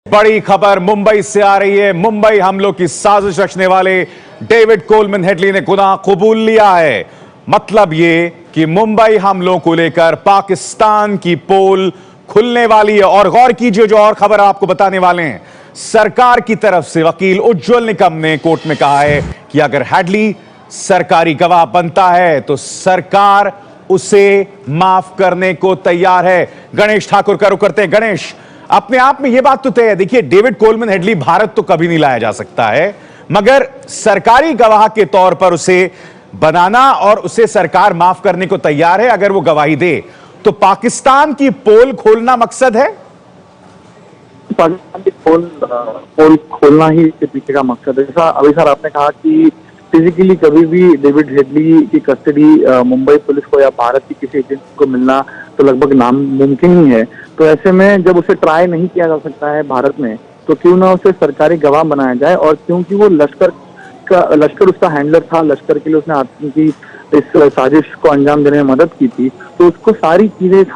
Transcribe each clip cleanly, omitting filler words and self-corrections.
बड़ी खबर मुंबई से आ रही है। मुंबई हमलों की साजिश रचने वाले डेविड कोलमैन हेडली ने गुनाह कबूल लिया है। मतलब ये कि मुंबई हमलों को लेकर पाकिस्तान की पोल खुलने वाली है। और गौर कीजिए, जो और खबर आपको बताने वाले हैं, सरकार की तरफ से वकील उज्जवल निकम ने कोर्ट में कहा है कि अगर हेडली सरकारी गवाह बनता है तो सरकार उसे माफ करने को तैयार है। गणेश ठाकुर का रुख करते हैं। गणेश, अपने आप में यह बात तो तय है, देखिए डेविड कोलमैन हेडली भारत तो कभी नहीं लाया जा सकता है, मगर सरकारी गवाह के तौर पर उसे बनाना और उसे सरकार माफ करने को तैयार है अगर वो गवाही दे, तो पाकिस्तान की पोल खोलना मकसद है। पाकिस्तान की पोल खोलना ही इसके पीछे का मकसद है। जैसा अभी सर आपने कहा कि फिजिकली कभी भी डेविड हेडली की कस्टडी मुंबई पुलिस को या भारत की किसी एजेंसी को मिलना तो लगभग नामुमकिन ही है। तो ऐसे में जब उसे ट्राई नहीं किया जा सकता है भारत में, तो क्यों ना उसे सरकारी गवाह बनाया जाए। और क्योंकि वो लश्कर उसका हैंडलर था, लश्कर के लिए उसने आतंकी इस साजिश को अंजाम देने में मदद की थी, तो उसको सारी चीजें इस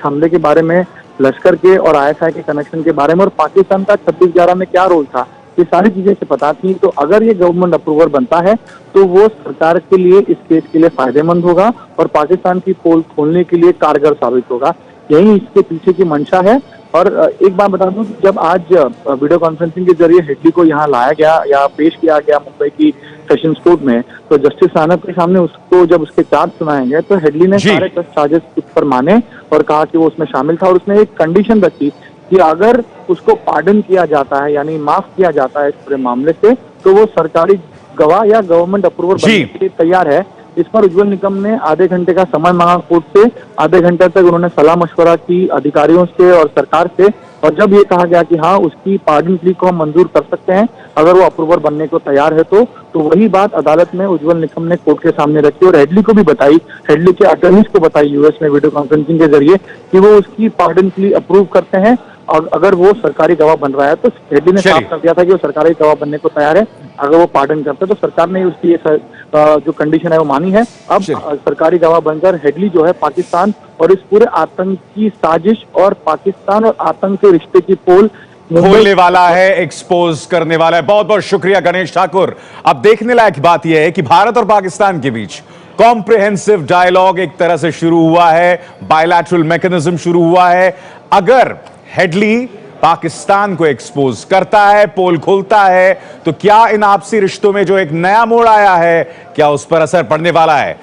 हमले के बारे में, लश्कर के और आईएसआई के कनेक्शन के बारे में और पाकिस्तान का 26/11 में क्या रोल था, ये सारी चीजें से पता थी। तो अगर ये गवर्नमेंट अप्रूवर बनता है तो वो सरकार के लिए, इस केस के लिए फायदेमंद होगा और पाकिस्तान की पोल खोलने के लिए कारगर साबित होगा। यही इसके पीछे की मंशा है। और एक बात बता दूं, जब आज वीडियो कॉन्फ्रेंसिंग के जरिए हेडली को यहाँ लाया गया या पेश किया गया मुंबई की सेशंस कोर्ट में, तो जस्टिस राणा के सामने उसको जब उसके चार्ज सुनाए गए तो हेडली ने सारे 10 चार्जेस उस पर माने और कहा कि वो उसमें शामिल था। और उसने एक कंडीशन रखी कि अगर उसको पार्डन किया जाता है, यानी माफ किया जाता है इस पूरे मामले से, तो वो सरकारी गवाह या गवर्नमेंट अप्रूवर बनने के लिए तैयार है। इस पर उज्जवल निकम ने आधे घंटे का समय मांगा कोर्ट से। आधे घंटे तक उन्होंने सलाह मशवरा की अधिकारियों से और सरकार से, और जब ये कहा गया कि हाँ, उसकी पार्डन प्ली को हम मंजूर कर सकते हैं अगर वो अप्रूवर बनने को तैयार है, तो वही बात अदालत में उज्जवल निकम ने कोर्ट के सामने रखी और हेडली को भी बताई, हेडली के अटर्नीज को बताई यूएस में वीडियो कॉन्फ्रेंसिंग के जरिए कि वो उसकी पार्डन प्ली अप्रूव करते हैं और अगर वो सरकारी गवाह बन रहा है। तो हेडली ने साफ कर दिया था कि वो सरकारी गवाह बनने को तैयार है अगर वो पार्डन करते हैं। तो सरकार ने उसकी जो कंडीशन है वो मानी है। अब सरकारी गवाह बनकर हेडली जो है पाकिस्तान और इस पूरे आतंकी साजिश और पाकिस्तान और आतंक के रिश्ते की पोल खोलने वाला है, एक्सपोज करने वाला है। बहुत बहुत शुक्रिया गणेश ठाकुर। अब देखने लायक बात यह है कि भारत और पाकिस्तान के बीच कॉम्प्रिहेंसिव डायलॉग एक तरह से शुरू हुआ है, बायलैटरल मैकेनिज्म शुरू हुआ है। अगर हेडली पाकिस्तान को एक्सपोज करता है, पोल खोलता है, तो क्या इन आपसी रिश्तों में जो एक नया मोड़ आया है, क्या उस पर असर पड़ने वाला है?